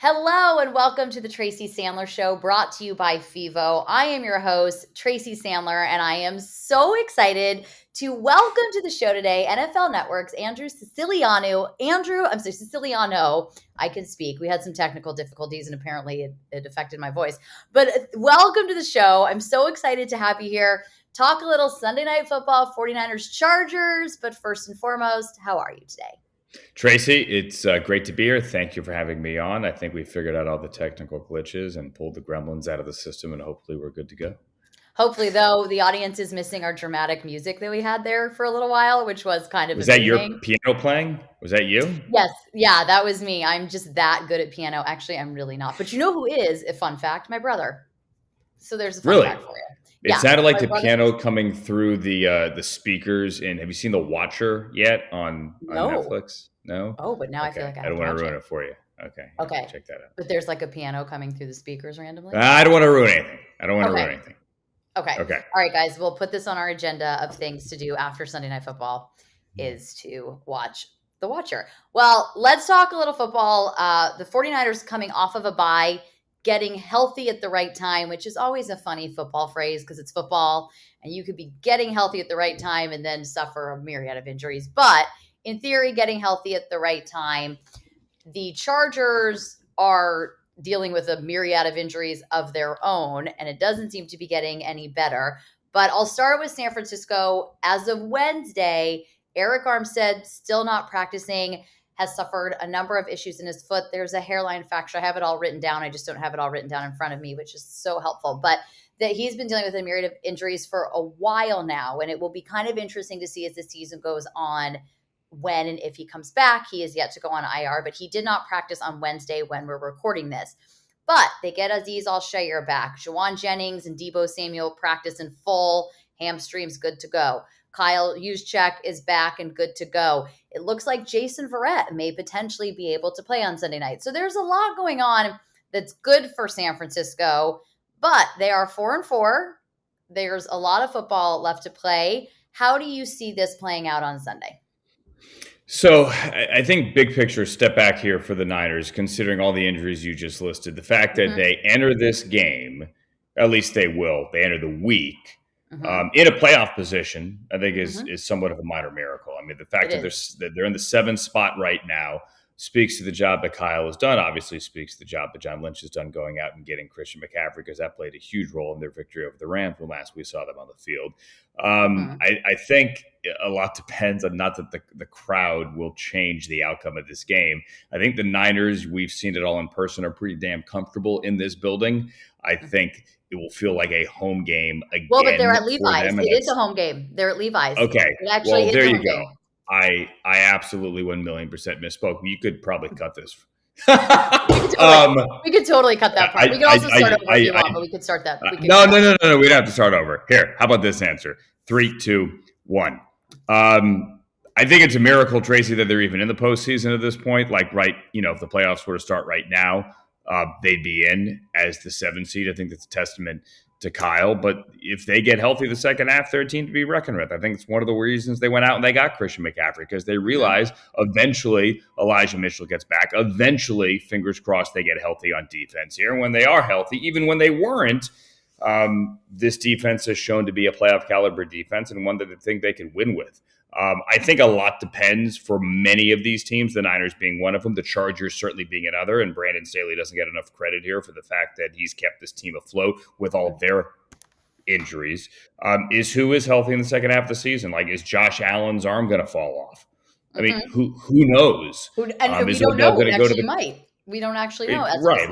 Hello and welcome to the Tracy Sandler Show, brought to you by FIVO. I am your host, Tracy Sandler, and I am so excited to welcome to the show today NFL Network's Andrew Siciliano. Siciliano. I can speak. We had some technical difficulties, and apparently it affected my voice. But welcome to the show. I'm so excited to have you here. Talk a little Sunday Night Football, 49ers Chargers. But first and foremost, how are you today? Tracy, it's great to be here. Thank you for having me on. I think we figured out all the technical glitches and pulled the gremlins out of the system, and hopefully we're good to go. Hopefully, though, the audience is missing our dramatic music that we had there for a little while, which was kind of Was amazing. that your piano playing? Was that you? Yes. Yeah, that was me. I'm just that good at piano. Actually, I'm really not. But you know who is, a fun fact? My brother. So there's a fun fact for you. It sounded like the piano coming through the speakers. And have you seen The Watcher yet on Netflix? No? Oh, but now I feel like I don't want to ruin it for you. Okay. Check that out. But there's like a piano coming through the speakers randomly? I don't want to ruin anything. Okay. All right, guys. We'll put this on our agenda of things to do after Sunday Night Football is to watch The Watcher. Well, let's talk a little football. The 49ers coming off of a bye, getting healthy at the right time, which is always a funny football phrase because it's football and you could be getting healthy at the right time and then suffer a myriad of injuries. But in theory, getting healthy at the right time. The Chargers are dealing with a myriad of injuries of their own, and it doesn't seem to be getting any better. But I'll start with San Francisco. As of Wednesday, Eric Armstead, still not practicing, has suffered a number of issues in his foot. There's a hairline fracture. I have it all written down. I just don't have it all written down in front of me, which is so helpful. But that he's been dealing with a myriad of injuries for a while now, and it will be kind of interesting to see as the season goes on when and if he comes back. He is yet to go on IR, but he did not practice on Wednesday when we're recording this. But they get Azeez Al-Shaair back. Juwan Jennings and Deebo Samuel practice in full. Hamstrings good to go. Kyle Juszczyk is back and good to go. It looks like Jason Verrett may potentially be able to play on Sunday night. So there's a lot going on that's good for San Francisco, but they are 4-4. There's a lot of football left to play. How do you see this playing out on Sunday? So I think big picture, step back here for the Niners, considering all the injuries you just listed, the fact that they enter this game, at least they will, they enter the week in a playoff position, I think is somewhat of a minor miracle. I mean, the fact that they're in the 7th spot right now speaks to the job that Kyle has done, obviously speaks to the job that John Lynch has done going out and getting Christian McCaffrey, because that played a huge role in their victory over the Rams when last we saw them on the field. I think a lot depends on, not that the crowd will change the outcome of this game. I think the Niners, we've seen it all in person, are pretty damn comfortable in this building. I think it will feel like a home game again. Well, but they're at Levi's. It is a home game. They're at Levi's. Okay. Well, there you go. I absolutely 1,000,000% misspoke. You could probably cut this. We could totally cut that part. We could also start over if you want, but we could start that. No. We don't have to start over. Here, how about this answer? 3, 2, 1. I think it's a miracle, Tracy, that they're even in the postseason at this point. Like, if the playoffs were to start right now, they'd be in as the 7th seed. I think that's a testament to Kyle. But if they get healthy the second half, they're a team to be reckoned with. I think it's one of the reasons they went out and they got Christian McCaffrey, because they realize eventually Elijah Mitchell gets back. Eventually, fingers crossed, they get healthy on defense here. And when they are healthy, even when they weren't, this defense has shown to be a playoff caliber defense and one that I think they can win with. I think a lot depends for many of these teams, the Niners being one of them, the Chargers certainly being another, and Brandon Staley doesn't get enough credit here for the fact that he's kept this team afloat with all of their injuries, is who is healthy in the second half of the season. Like, is Josh Allen's arm going to fall off? I mean, who knows? We don't know. We don't actually know. Right.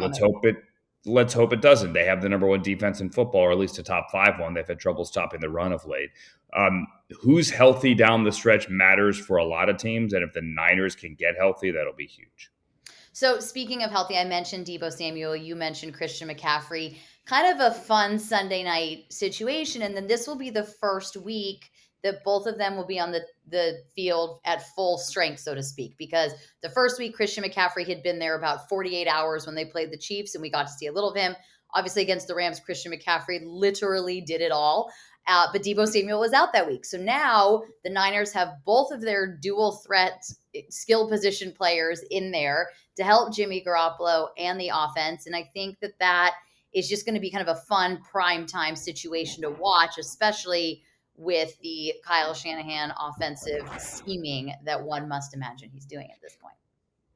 Let's hope it doesn't. They have the number 1 defense in football, or at least a top 5 one. They've had trouble stopping the run of late. Who's healthy down the stretch matters for a lot of teams, and if the Niners can get healthy, that'll be huge. So speaking of healthy, I mentioned Deebo Samuel. You mentioned Christian McCaffrey. Kind of a fun Sunday night situation, and then this will be the first week that both of them will be on the field at full strength, so to speak, because the first week Christian McCaffrey had been there about 48 hours when they played the Chiefs, and we got to see a little of him. Obviously, against the Rams, Christian McCaffrey literally did it all. But Deebo Samuel was out that week. So now the Niners have both of their dual threat skill position players in there to help Jimmy Garoppolo and the offense. And I think that is just going to be kind of a fun prime time situation to watch, especially with the Kyle Shanahan offensive scheming that one must imagine he's doing at this point.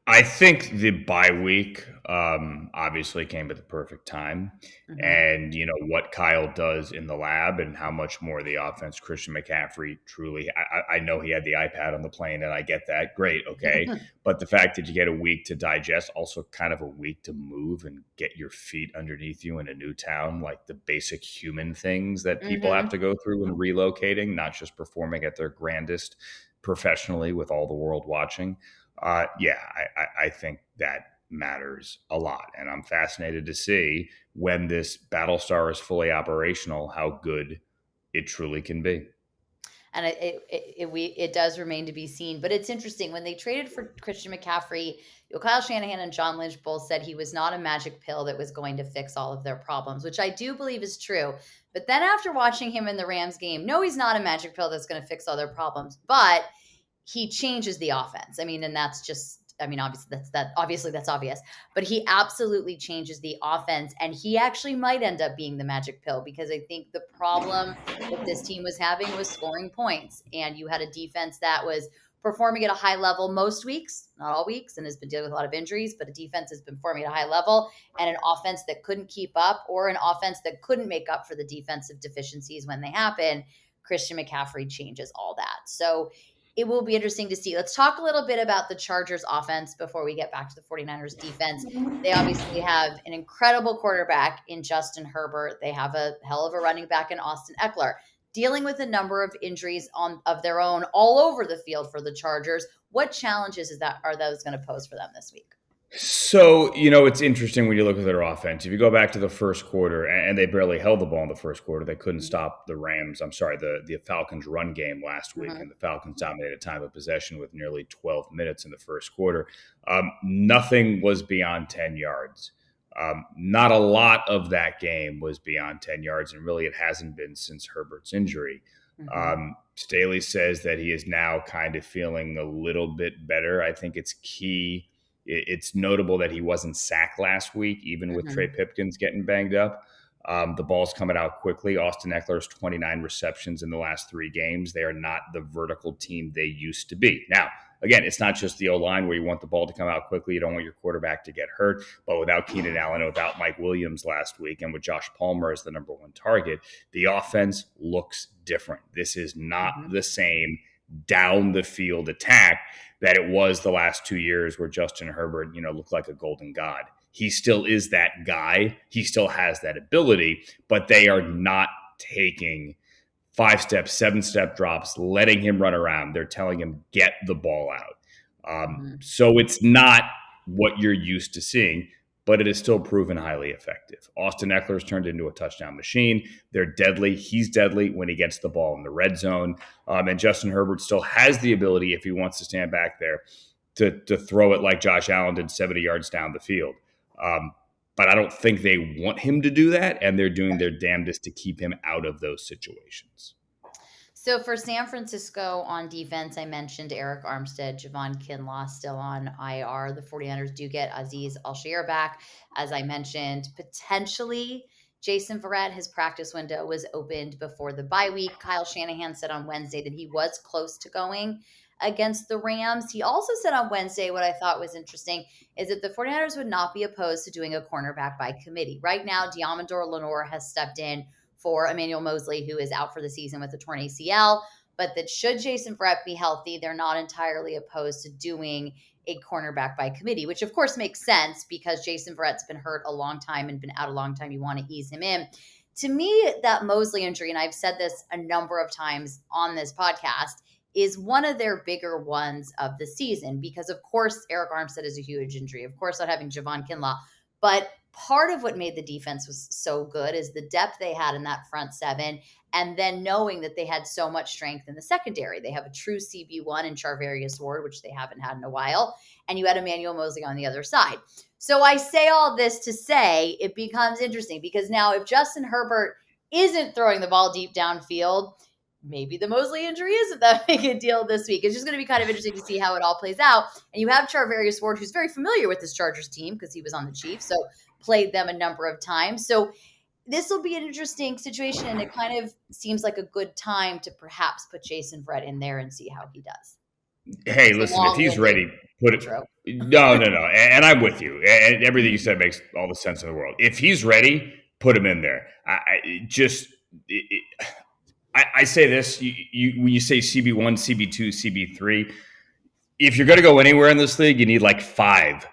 I think the bye week obviously came at the perfect time. Mm-hmm. And, what Kyle does in the lab and how much more the offense, Christian McCaffrey truly, I know he had the iPad on the plane and I get that. Great. Okay. But the fact that you get a week to digest, also kind of a week to move and get your feet underneath you in a new town, like the basic human things that people have to go through when relocating, not just performing at their grandest professionally with all the world watching. I think that matters a lot. And I'm fascinated to see when this Battlestar is fully operational, how good it truly can be. And it does remain to be seen. But it's interesting. When they traded for Christian McCaffrey, Kyle Shanahan and John Lynch both said he was not a magic pill that was going to fix all of their problems, which I do believe is true. But then after watching him in the Rams game, no, he's not a magic pill that's going to fix all their problems. But he changes the offense. I mean, and that's just, obviously that's obvious, but he absolutely changes the offense, and he actually might end up being the magic pill, because I think the problem that this team was having was scoring points, and you had a defense that was performing at a high level most weeks, not all weeks, and has been dealing with a lot of injuries, but a defense has been performing at a high level, and an offense that couldn't keep up, or an offense that couldn't make up for the defensive deficiencies when they happen. Christian McCaffrey changes all that. So it will be interesting to see. Let's talk a little bit about the Chargers offense before we get back to the 49ers defense. They obviously have an incredible quarterback in Justin Herbert. They have a hell of a running back in Austin Ekeler, dealing with a number of injuries of their own all over the field for the Chargers. What challenges are those going to pose for them this week? So, it's interesting when you look at their offense. If you go back to the first quarter, and they barely held the ball in the first quarter, they couldn't stop the the Falcons run game last week, and the Falcons dominated time of possession with nearly 12 minutes in the first quarter. Nothing was beyond 10 yards. Not a lot of that game was beyond 10 yards, and really it hasn't been since Herbert's injury. Staley says that he is now kind of feeling a little bit better. I think it's key. It's notable that he wasn't sacked last week, even with Trey Pipkins getting banged up. The ball's coming out quickly. Austin Eckler's 29 receptions in the last 3 games. They are not the vertical team they used to be. Now, again, it's not just the O-line where you want the ball to come out quickly. You don't want your quarterback to get hurt. But without Keenan Allen, without Mike Williams last week, and with Josh Palmer as the number 1 target, the offense looks different. This is not the same down the field attack that it was the last 2 years where Justin Herbert, looked like a golden god. He still is that guy. He still has that ability, but they are not taking 5-step, 7-step drops, letting him run around. They're telling him, get the ball out. So it's not what you're used to seeing, but it is still proven highly effective. Austin Eckler's turned into a touchdown machine. They're deadly. He's deadly when he gets the ball in the red zone. And Justin Herbert still has the ability, if he wants to stand back there, to throw it like Josh Allen did 70 yards down the field. But I don't think they want him to do that, and they're doing their damnedest to keep him out of those situations. So for San Francisco on defense, I mentioned Eric Armstead, Javon Kinlaw still on IR. The 49ers do get Azeez Al-Shaair back. As I mentioned, potentially Jason Verrett, his practice window was opened before the bye week. Kyle Shanahan said on Wednesday that he was close to going against the Rams. He also said on Wednesday, what I thought was interesting, is that the 49ers would not be opposed to doing a cornerback by committee. Right now, Deommodore Lenoir has stepped in for Emmanuel Mosley, who is out for the season with a torn ACL, but that should Jason Verrett be healthy, they're not entirely opposed to doing a cornerback by committee, which of course makes sense because Jason Verrett's been hurt a long time and been out a long time. You want to ease him in. To me, that Mosley injury, and I've said this a number of times on this podcast, is one of their bigger ones of the season because, of course, Eric Armstead is a huge injury. Of course, not having Javon Kinlaw, but part of what made the defense was so good is the depth they had in that front 7, and then knowing that they had so much strength in the secondary. They have a true CB1 in Charvarius Ward, which they haven't had in a while, and you had Emmanuel Mosley on the other side. So I say all this to say it becomes interesting because now if Justin Herbert isn't throwing the ball deep downfield. Maybe the Mosley injury isn't that big a deal this week. It's just going to be kind of interesting to see how it all plays out. And you have Charvarius Ward, who's very familiar with this Chargers team because he was on the Chiefs, so played them a number of times. So this will be an interesting situation, and it kind of seems like a good time to perhaps put Jason Verrett in there and see how he does. Hey, listen, if he's ready, put it. No. And I'm with you. And everything you said makes all the sense in the world. If he's ready, put him in there. I say this, when you say CB1, CB2, CB3, if you're going to go anywhere in this league, you need like 5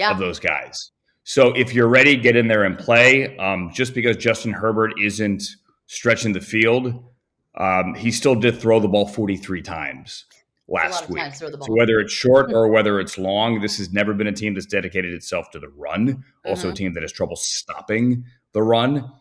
of those guys. So if you're ready, get in there and play. Just because Justin Herbert isn't stretching the field, he still did throw the ball 43 times last week. So whether it's short or whether it's long, this has never been a team that's dedicated itself to the run. Also a team that has trouble stopping the run.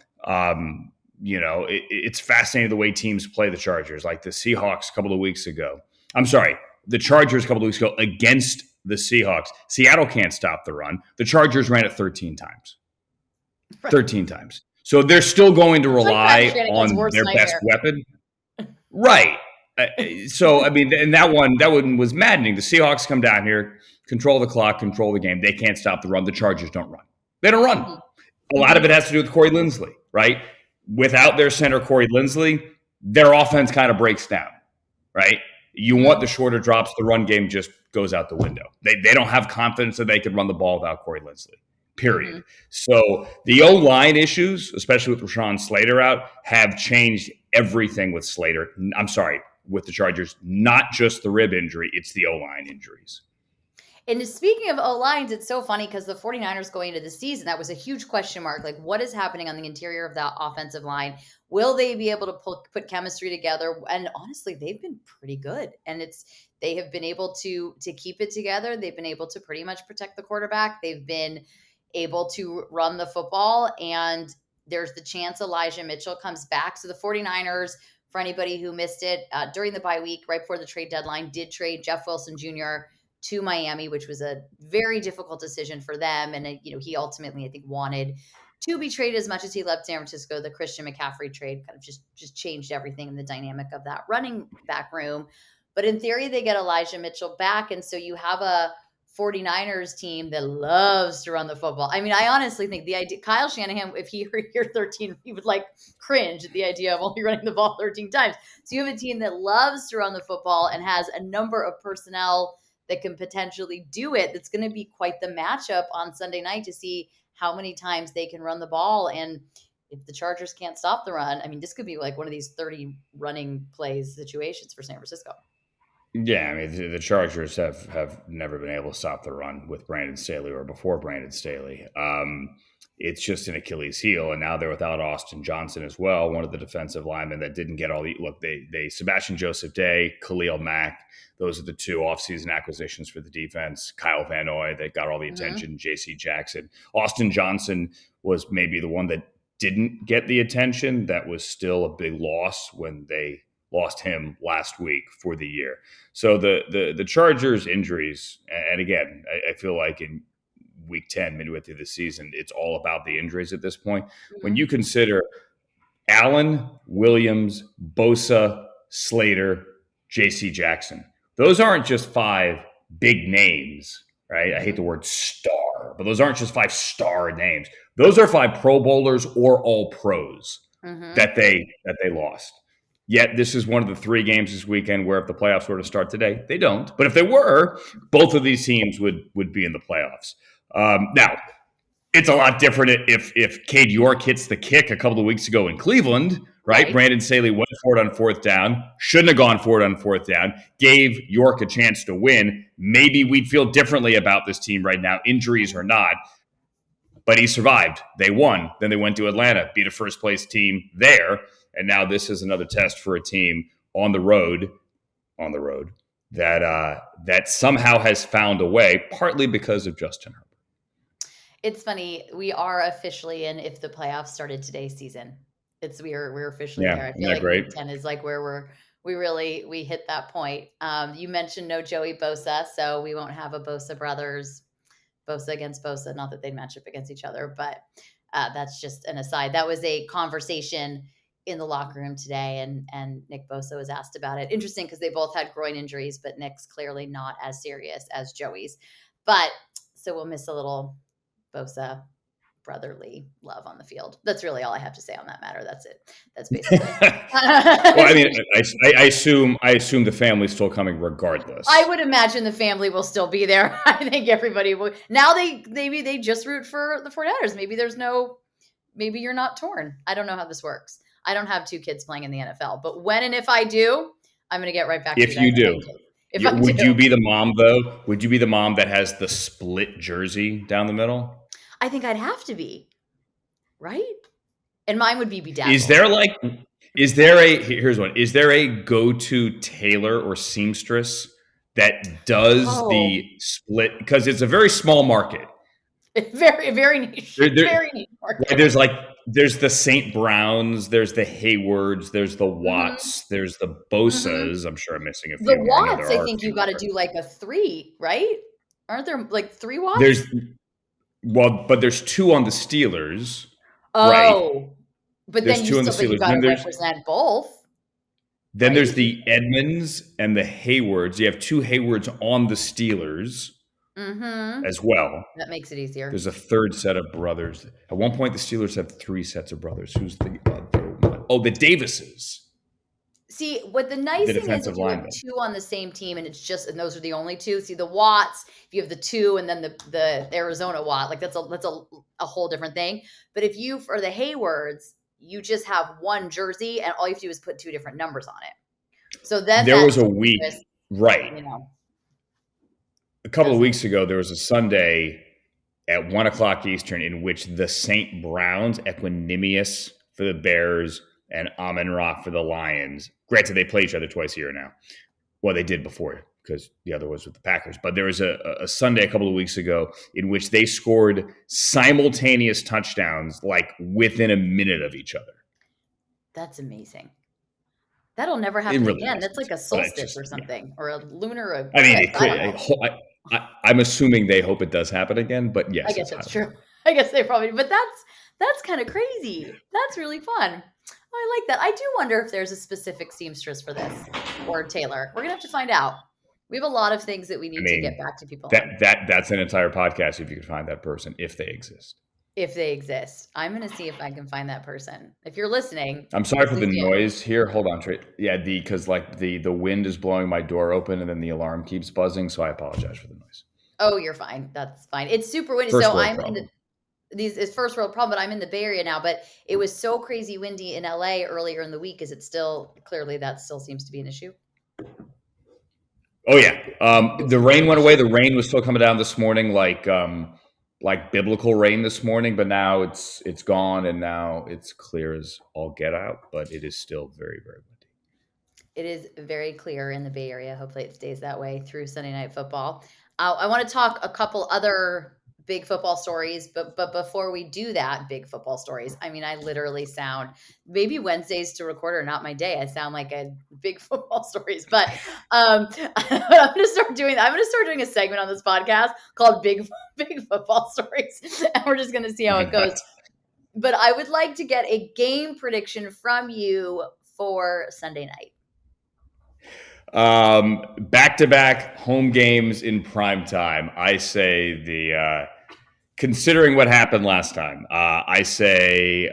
It's fascinating the way teams play the Chargers, like the Seahawks a couple of weeks ago. I'm sorry, the Chargers a couple of weeks ago against the Seahawks. Seattle can't stop the run. The Chargers ran it 13 times. 13 times. So they're still going to rely on their best weapon. Right. So, I mean, and that one was maddening. The Seahawks come down here, control the clock, control the game. They can't stop the run. The Chargers don't run. They don't run. A lot of it has to do with Corey Linsley, right? Without their center, Corey Linsley, their offense kind of breaks down, right? You want the shorter drops. The run game just goes out the window. They don't have confidence that they could run the ball without Corey Linsley, period. So the O-line issues, especially with Rashawn Slater out, have changed everything with Slater. I'm sorry, with the Chargers, not just the rib injury, it's the O-line injuries. And speaking of O-lines, it's so funny because the 49ers going into the season, that was a huge question mark. Like, what is happening on the interior of that offensive line? Will they be able to put chemistry together? And honestly, they've been pretty good. And they have been able to keep it together. They've been able to pretty much protect the quarterback. They've been able to run the football. And there's the chance Elijah Mitchell comes back. So the 49ers, for anybody who missed it, during the bye week, right before the trade deadline, did trade Jeff Wilson Jr. to Miami, which was a very difficult decision for them. And, he ultimately, I think, wanted to be traded as much as he loved San Francisco. The Christian McCaffrey trade kind of just changed everything in the dynamic of that running back room. But in theory, they get Elijah Mitchell back. And so you have a 49ers team that loves to run the football. I mean, I honestly think the idea, Kyle Shanahan, if he were here 13, he would cringe at the idea of only running the ball 13 times. So you have a team that loves to run the football and has a number of personnel that can potentially do it. That's going to be quite the matchup on Sunday night to see how many times they can run the ball. And if the Chargers can't stop the run, I mean, this could be like one of these 30 running plays situations for San Francisco. Yeah, I mean, the Chargers have never been able to stop the run with Brandon Staley or before Brandon Staley. It's just an Achilles heel, and now they're without Austin Johnson as well, one of the defensive linemen that didn't get all the look. They Sebastian Joseph Day, Khalil Mack, those are the 2 offseason acquisitions for the defense. Kyle Van Noy, that got all the attention. J.C. Jackson, Austin Johnson was maybe the one that didn't get the attention. That was still a big loss when they lost him last week for the year. So the Chargers injuries, and again, I feel like in week 10, midway through the season, it's all about the injuries at this point. When you consider Allen, Williams, Bosa, Slater, J.C. Jackson, those aren't just 5 big names, right? I hate the word star, but those aren't just 5 star names. Those are 5 Pro Bowlers or all pros that they lost. Yet this is one of the 3 games this weekend where if the playoffs were to start today, they don't. But if they were, both of these teams would be in the playoffs. Now, it's a lot different if Cade York hits the kick a couple of weeks ago in Cleveland, right? Brandon Staley went for it on 4th down, shouldn't have gone for it on 4th down, gave York a chance to win. Maybe we'd feel differently about this team right now, injuries or not. But he survived. They won. Then they went to Atlanta, beat a first-place team there. And now this is another test for a team on the road that somehow has found a way, partly because of Justin Herbert. It's funny. We are officially in if the playoffs started today's season. We're officially there. I feel like week 10 is like where we hit that point. You mentioned no Joey Bosa, so we won't have a Bosa brothers, Bosa against Bosa. Not that they'd match up against each other, but that's just an aside. That was a conversation in the locker room today, and Nick Bosa was asked about it. Interesting because they both had groin injuries, but Nick's clearly not as serious as Joey's. But so we'll miss a little Bosa brotherly love on the field. That's really all I have to say on that matter. That's it. That's basically it. Well, I mean, I assume the family's still coming regardless. I would imagine the family will still be there. I think everybody will. Now maybe they just root for the 49ers. Maybe you're not torn. I don't know how this works. I don't have 2 kids playing in the NFL, but when and if I do, I'm going to get right back to you. If you do. Would you be the mom, though? Would you be the mom that has the split jersey down the middle? I think I'd have to be, right? And mine would be bedazzled. Here's one. Is there a go-to tailor or seamstress that does the split? Because it's a very small market. Very, very niche. Very niche market. There's the St. Browns, there's the Haywards, there's the Watts, there's the Bosas. I'm sure I'm missing a few. The Watts, I think you got to do like a 3, right? Aren't there like 3 Watts? But there's 2 on the Steelers. Oh, right? But there's then you got to represent both. Then there's the Edmonds and the Haywards. You have 2 Haywards on the Steelers as well. That makes it easier. There's a 3rd set of brothers. At one point, the Steelers had 3 sets of brothers. Who's the other one? Oh, the Davises. See, what the nice thing is, if you have 2 on the same team, and those are the only 2. See, the Watts, if you have the 2 and then the Arizona Watt, like that's a whole different thing. But if you, for the Haywards, you just have 1 jersey, and all you have to do is put 2 different numbers on it. So then there was a week, right? A couple of weeks ago, there was a Sunday at 1:00 Eastern in which the St. Browns, Equanimous for the Bears, and Amon-Ra for the Lions. Granted, they play each other twice a year now. Well, they did before because the other was with the Packers. But there was a Sunday a couple of weeks ago in which they scored simultaneous touchdowns like within a minute of each other. That's amazing. That'll never happen again. That's like a solstice or something, or a lunar. It could. I'm assuming they hope it does happen again, but yes. I guess that's true. I guess they probably, but that's kind of crazy. That's really fun. Oh, I like that. I do wonder if there's a specific seamstress for this or tailor. We're gonna have to find out. We have a lot of things that we need to get back to people. That's an entire podcast if you could find that person, if they exist. If they exist, I'm gonna see if I can find that person. If you're listening, I'm sorry for the noise here. Hold on, Trey. Yeah, because the wind is blowing my door open and then the alarm keeps buzzing, so I apologize for the noise. Oh, you're fine. That's fine. It's super windy. It's first world problem, but I'm in the Bay Area now. But it was so crazy windy in LA earlier in the week. Is it still that still seems to be an issue? Oh yeah. The rain went away. The rain was still coming down this morning, like biblical rain this morning, but now it's gone and now it's clear as all get out. But it is still very, very windy. It is very clear in the Bay Area. Hopefully, it stays that way through Sunday Night Football. I want to talk a couple other big football stories, but before we do that, big football stories. I mean, I literally sound, maybe Wednesdays to record are not my day. I sound like a big football stories, but I'm going to start doing a segment on this podcast called big football stories, and we're just going to see how it goes. But I would like to get a game prediction from you for Sunday night. Back-to-back home games in prime time. I say considering what happened last time, I say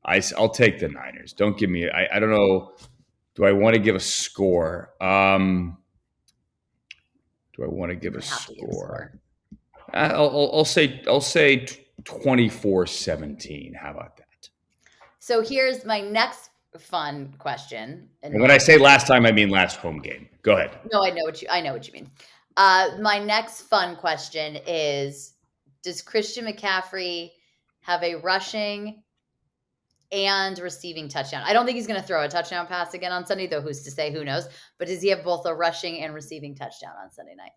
I'll take the Niners. Don't give me. I don't know. Do I want to give a score? Do I want to give a score? I'll say 24-17. How about that? So here's my next fun question. And when I say last time, I mean last home game. Go ahead. No, I know what you mean. My next fun question is, does Christian McCaffrey have a rushing and receiving touchdown? I don't think he's going to throw a touchdown pass again on Sunday, though who's to say, who knows? But does he have both a rushing and receiving touchdown on Sunday night?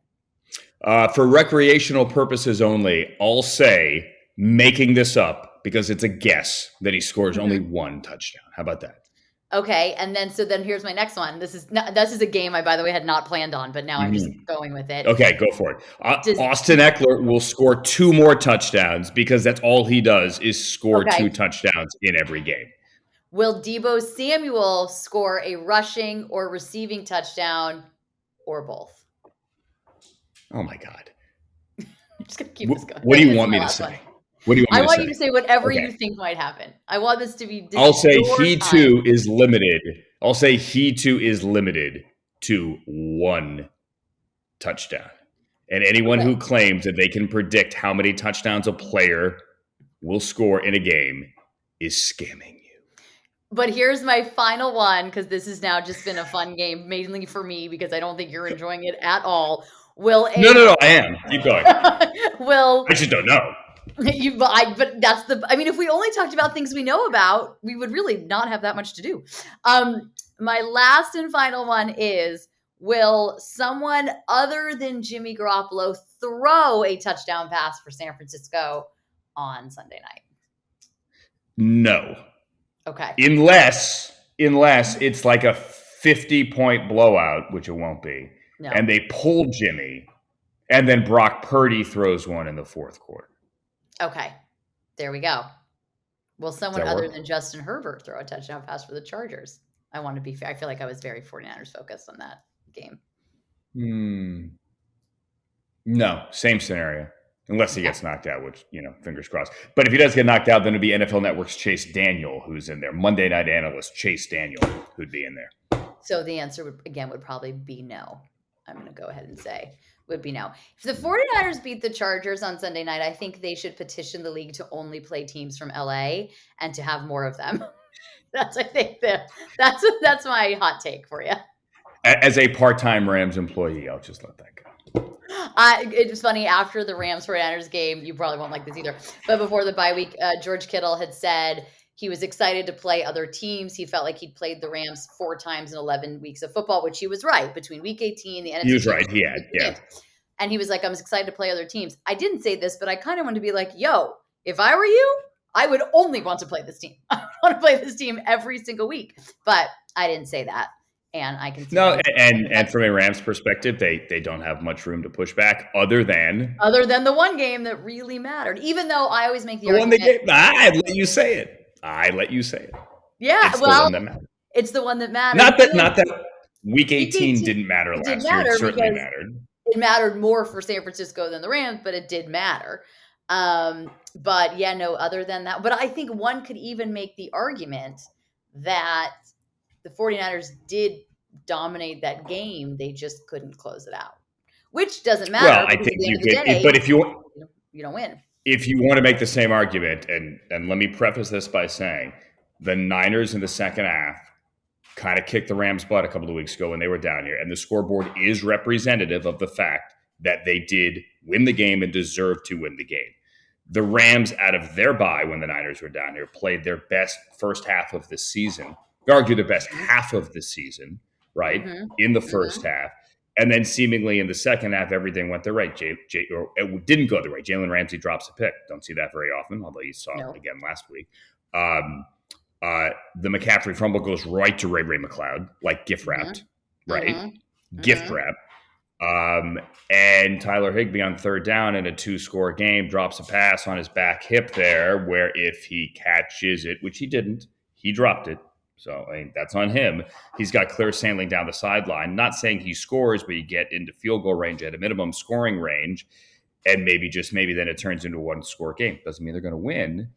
For recreational purposes only, I'll say, making this up because it's a guess, that he scores only 1 touchdown. How about that? Okay, and then here's my next one. This is a game I, by the way, had not planned on, but now I'm just going with it. Okay, go for it. Austin Ekeler will score 2 more touchdowns because that's all he does is score 2 touchdowns in every game. Will Deebo Samuel score a rushing or receiving touchdown or both? Oh my God. I'm just going to keep this going. What do you This is want my me to last say? one. What do you want I me to want say? you to say whatever Okay. you think might happen. I want this to be I'll say your he time. too is limited. I'll say he too is limited to one touchdown. And anyone Okay. who claims that they can predict how many touchdowns a player will score in a game is scamming you. But here's my final one, because this has now just been a fun game, mainly for me, because I don't think you're enjoying it at all. Will No, I am. Keep going. will I just don't know. but that's I mean, if we only talked about things we know about, we would really not have that much to do. My last and final one is, will someone other than Jimmy Garoppolo throw a touchdown pass for San Francisco on Sunday night? No. Okay. Unless it's like a 50-point blowout, which it won't be, No. and they pull Jimmy, and then Brock Purdy throws one in the fourth quarter. Okay. There we go. Will someone Does that other work? than Justin Herbert throw a touchdown pass for the Chargers? I want to be fair. I feel like I was very 49ers focused on that game. No, same scenario. Unless he gets knocked out, which, fingers crossed. But if he does get knocked out, then it'd be NFL Network's Chase Daniel, who's in there. Monday night analyst Chase Daniel, who'd be in there. So the answer would probably be no. I'm going to go ahead and say would be no. If the 49ers beat the Chargers on Sunday night, I think they should petition the league to only play teams from LA and to have more of them. That's my hot take for you. As a part-time Rams employee, I'll just let that go. It was funny, after the Rams 49ers game, you probably won't like this either, but before the bye week, George Kittle had said he was excited to play other teams. He felt like he'd played the Rams 4 times in 11 weeks of football, which he was right. Between week 18, the NFC. He was right. He had, yeah. And he was like, I'm excited to play other teams. I didn't say this, but I kind of wanted to be like, yo, if I were you, I would only want to play this team. I want to play this team every single week. But I didn't say that. And I can see and from a Rams perspective, they don't have much room to push back other than the one game that really mattered. Even though I always make the argument. I'd let you say it. Yeah, it's the one that mattered. It's the one that mattered. Not that week 18 didn't matter last year. It certainly mattered. It mattered more for San Francisco than the Rams, but it did matter. But yeah, no, other than that. But I think one could even make the argument that the 49ers did dominate that game. They just couldn't close it out, which doesn't matter. Well, I think you could, but if you don't win. If you want to make the same argument, and let me preface this by saying the Niners in the second half kind of kicked the Rams' butt a couple of weeks ago when they were down here, and the scoreboard is representative of the fact that they did win the game and deserved to win the game. The Rams, out of their bye when the Niners were down here, played their best first half of the season. You argue their best half of the season, right, in the first half. And then seemingly in the second half, everything went their way. Or it didn't go their way. Jalen Ramsey drops a pick. Don't see that very often, although you saw it again last week. The McCaffrey fumble goes right to Ray McCloud, like gift wrapped, right? Gift wrap. And Tyler Higbee on third down in a 2-score game drops a pass on his back hip there, where if he catches it, which he didn't, he dropped it. So, that's on him. He's got clear sailing down the sideline. Not saying he scores, but you get into field goal range at a minimum scoring range, and maybe then it turns into a 1-score game. Doesn't mean they're going to win.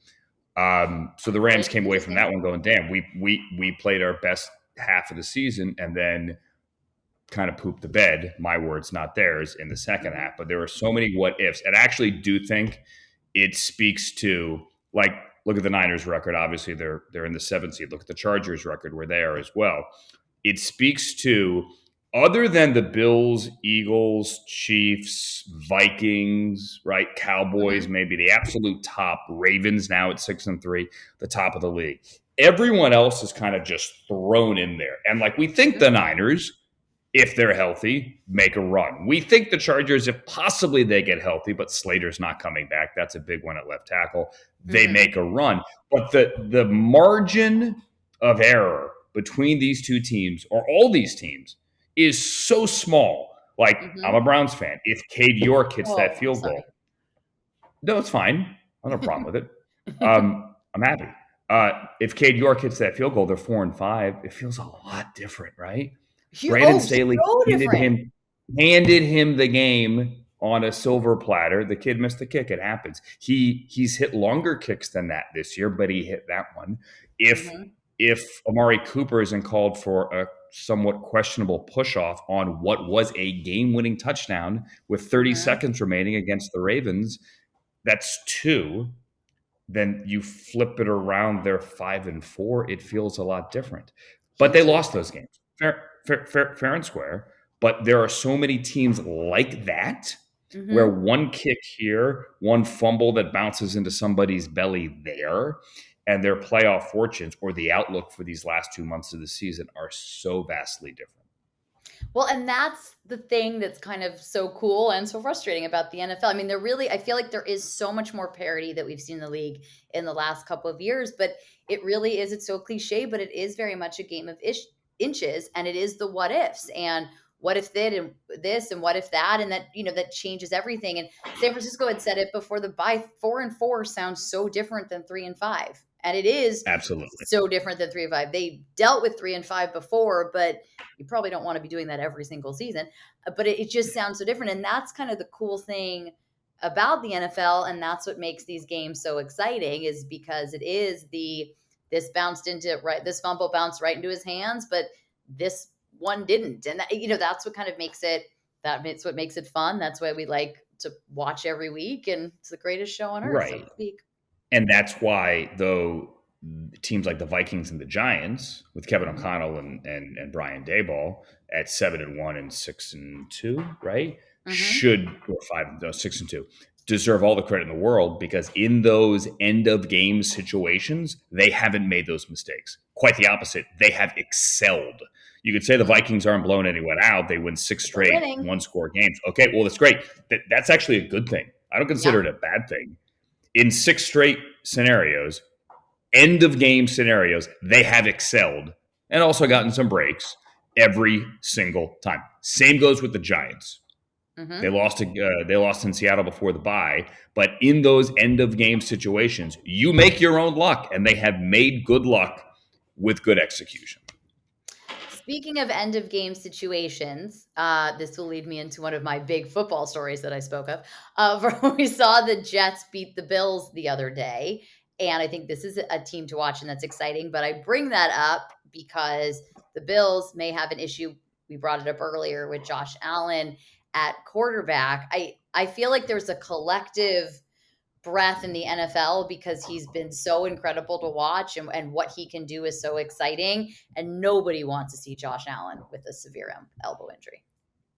So the Rams came away from that one going, damn, we played our best half of the season and then kind of pooped the bed, my words, not theirs, in the second half. But there are so many what ifs. And I actually do think it speaks to, like, look at the Niners record. Obviously, they're in the 7th seed. Look at the Chargers record where they are as well. It speaks to, other than the Bills, Eagles, Chiefs, Vikings, right, Cowboys, maybe the absolute top, Ravens now at 6-3, the top of the league. Everyone else is kind of just thrown in there. And like, we think the Niners, if they're healthy, make a run. We think the Chargers, if possibly they get healthy, but Slater's not coming back. That's a big one at left tackle. They make a run. But the margin of error between these two teams, or all these teams, is so small. Like, I'm a Browns fan. If Cade York hits that field goal, no, it's fine. I have no problem with it. I'm happy. If Cade York hits that field goal, they're 4-5. It feels a lot different, right? Brandon Oh, Staley so different. handed him the game on a silver platter. The kid missed the kick. It happens. He's hit longer kicks than that this year, but he hit that one. Mm-hmm. If Amari Cooper isn't called for a somewhat questionable push-off on what was a game-winning touchdown with 30 Mm-hmm. seconds remaining against the Ravens, that's two. Then you flip it around, they're 5-4. It feels a lot different. But they Hugely lost different. those games. Fair and square. But there are so many teams like that where Mm-hmm. one kick here, one fumble that bounces into somebody's belly there, and their playoff fortunes or the outlook for these last 2 months of the season are so vastly different. Well, and that's the thing that's kind of so cool and so frustrating about the NFL. I mean, I feel like there is so much more parity that we've seen in the league in the last couple of years, but it really is, it's so cliche, but it is very much a game of inches, and it is the what ifs and what if that and this and what if that, and that, that changes everything. And San Francisco had said it before the bye, 4-4 sounds so different than 3-5. And it is Absolutely. so different than 3-5. They dealt with 3-5 before, but you probably don't want to be doing that every single season, but it just sounds so different. And that's kind of the cool thing about the NFL. And that's what makes these games so exciting, is because it is this fumble bounced right into his hands, but this one didn't. And that's what kind of makes it, that's what makes it fun. That's why we like to watch every week. And it's the greatest show on earth, so Right. to speak. And that's why, though, teams like the Vikings and the Giants, with Kevin O'Connell and Brian Daboll at 7-1 and 6-2, right? Mm-hmm. Should, or 6-2, deserve all the credit in the world, because in those end of game situations, they haven't made those mistakes. Quite the opposite. They have excelled. You could say the Vikings aren't blowing anyone out. They win 6 straight one-score games. Okay, well, that's great. That's actually a good thing. I don't consider it a bad thing. In 6 straight scenarios, end of game scenarios, they have excelled and also gotten some breaks every single time. Same goes with the Giants. Mm-hmm. They lost in Seattle before the bye, but in those end of game situations, you make your own luck, and they have made good luck with good execution. Speaking of end of game situations, this will lead me into one of my big football stories that I spoke of. We saw the Jets beat the Bills the other day, and I think this is a team to watch, and that's exciting. But I bring that up because the Bills may have an issue. We brought it up earlier with Josh Allen at quarterback. I feel like there's a collective breath in the NFL because he's been so incredible to watch, and what he can do is so exciting, and nobody wants to see Josh Allen with a severe elbow injury.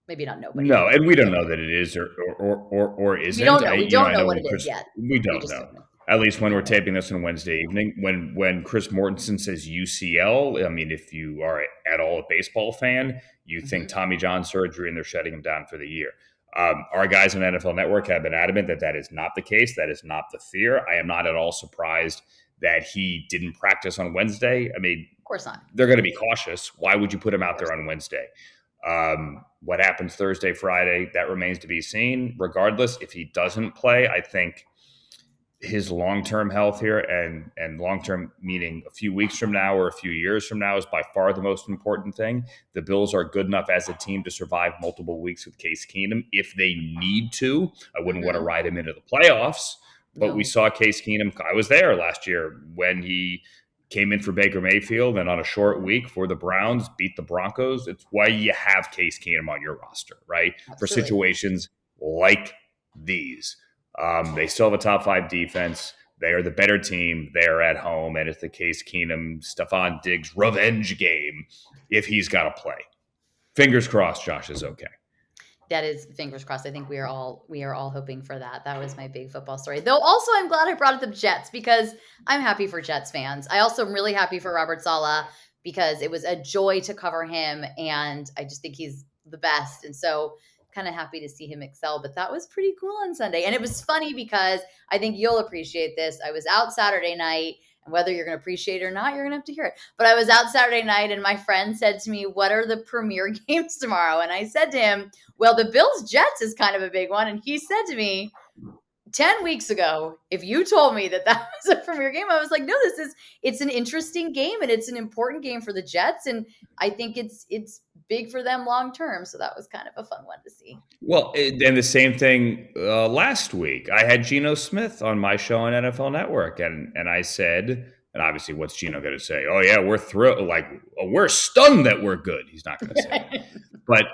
Maybe not nobody. No, and we don't know that it is or isn't. We don't know. We don't know what it is yet. We don't know. At least when we're taping this on Wednesday evening. When Chris Mortensen says UCL, I mean, if you are at all a baseball fan, you think Tommy John surgery and they're shutting him down for the year. Our guys on NFL Network have been adamant that is not the case. That is not the fear. I am not at all surprised that he didn't practice on Wednesday. I mean, of course not. They're going to be cautious. Why would you put him out there on Wednesday? What happens Thursday, Friday, that remains to be seen. Regardless, if he doesn't play, I think his long-term health here, and long-term meaning a few weeks from now or a few years from now, is by far the most important thing. The Bills are good enough as a team to survive multiple weeks with Case Keenum if they need to. I wouldn't want to ride him into the playoffs, but we saw Case Keenum. I was there last year when he came in for Baker Mayfield, and on a short week for the Browns, beat the Broncos. It's why you have Case Keenum on your roster, right? Absolutely. For situations like these. They still have a top 5 defense. They are the better team. They are at home, and it's the Case Keenum, Stephon Diggs revenge game if he's got to play. Fingers crossed Josh is okay. That is fingers crossed. I think we are all hoping for that. That was my big football story. Though also I'm glad I brought up the Jets because I'm happy for Jets fans. I also am really happy for Robert Sala because it was a joy to cover him, and I just think he's the best. And so kind of happy to see him excel, but that was pretty cool on Sunday. And it was funny because I think you'll appreciate this. I was out Saturday night, and whether you're going to appreciate it or not, you're going to have to hear it. But I was out Saturday night, and my friend said to me, what are the premier games tomorrow? And I said to him, well, the Bills-Jets is kind of a big one. And he said to me, 10 weeks ago, if you told me that that was a premier game, I was like, no, it's an interesting game and it's an important game for the Jets. And I think it's big for them long term. So that was kind of a fun one to see. Well, and the same thing last week. I had Geno Smith on my show on NFL Network, and I said, and obviously, what's Geno going to say? Oh yeah, we're thrilled, like we're stunned that we're good. He's not going to say that, but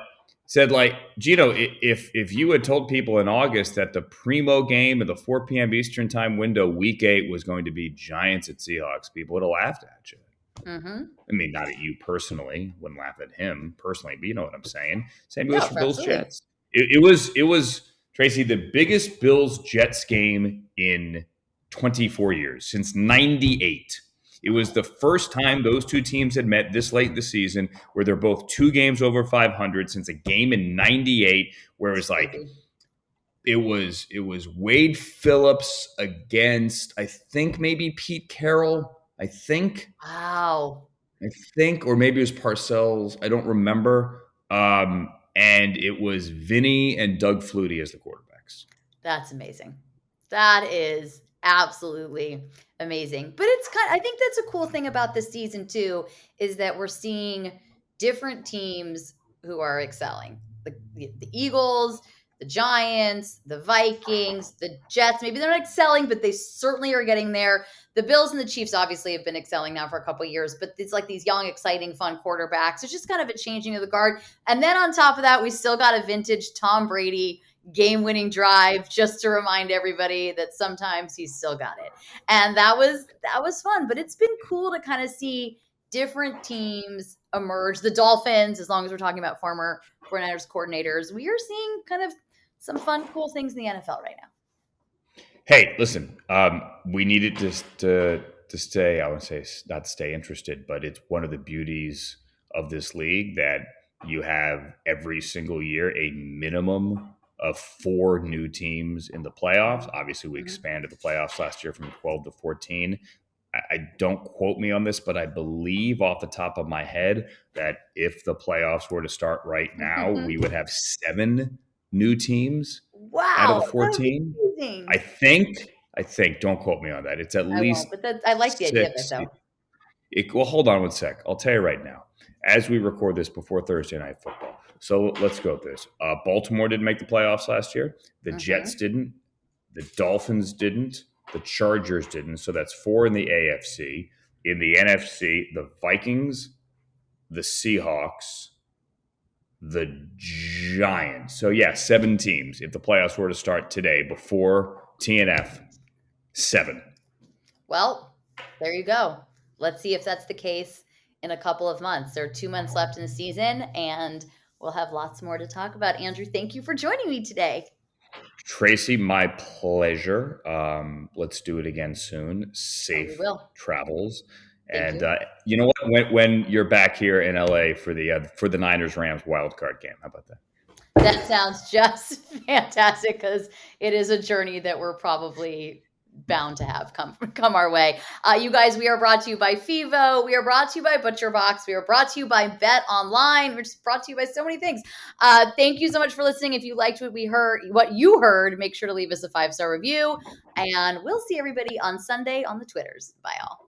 said like Geno, if you had told people in August that the primo game of the 4 p.m. Eastern time window, Week 8, was going to be Giants at Seahawks, people would have laughed at you. Mm-hmm. I mean, not at you personally, wouldn't laugh at him personally, but you know what I'm saying. Same goes for Bills Jets. It was Tracy, the biggest Bills Jets game in 24 years, since 98. It was the first time those two teams had met this late in the season, where they're both 2 games over 500 since a game in 98, where it was like it was Wade Phillips against, I think, maybe Pete Carroll. I think. Wow. Or maybe it was Parcells. I don't remember. And it was Vinny and Doug Flutie as the quarterbacks. That's amazing. That is absolutely amazing. But I think that's a cool thing about this season too, is that we're seeing different teams who are excelling. The Eagles, the Giants, the Vikings, the Jets. Maybe they're not excelling, but they certainly are getting there. The Bills and the Chiefs obviously have been excelling now for a couple of years, but it's like these young, exciting, fun quarterbacks. It's just kind of a changing of the guard. And then on top of that, we still got a vintage Tom Brady game-winning drive, just to remind everybody that sometimes he's still got it. And that was fun, but it's been cool to kind of see different teams emerge. The Dolphins, as long as we're talking about former 49ers coordinators, we are seeing kind of some fun, cool things in the NFL right now. Hey, listen, we needed to stay, I would say not stay interested, but it's one of the beauties of this league that you have every single year a minimum of 4 new teams in the playoffs. Obviously, we expanded the playoffs last year from 12 to 14. I don't quote me on this, but I believe off the top of my head that if the playoffs were to start right now, we would have 7 new teams out of the 14. I think, don't quote me on that. It's at least won't, but I like the idea of it, though. Well, hold on one sec. I'll tell you right now, as we record this before Thursday Night Football. So let's go with this. Baltimore didn't make the playoffs last year. The Jets didn't. The Dolphins didn't. The Chargers didn't. So that's 4 in the AFC. In the NFC, the Vikings, the Seahawks, the Giants. So, yeah, 7 teams. If the playoffs were to start today before TNF, 7. Well, there you go. Let's see if that's the case in a couple of months. There are 2 months left in the season, and we'll have lots more to talk about. Andrew, thank you for joining me today. Tracy, my pleasure. Let's do it again soon. Safe travels. And you know what? When you're back here in LA for the Niners Rams wildcard game, how about that? That sounds just fantastic, because it is a journey that we're probably bound to have come our way. You guys, we are brought to you by FIVO. We are brought to you by ButcherBox. We are brought to you by Bet Online. We're just brought to you by so many things. Thank you so much for listening. If you liked what you heard, make sure to leave us a 5-star review. And we'll see everybody on Sunday on the Twitters. Bye all.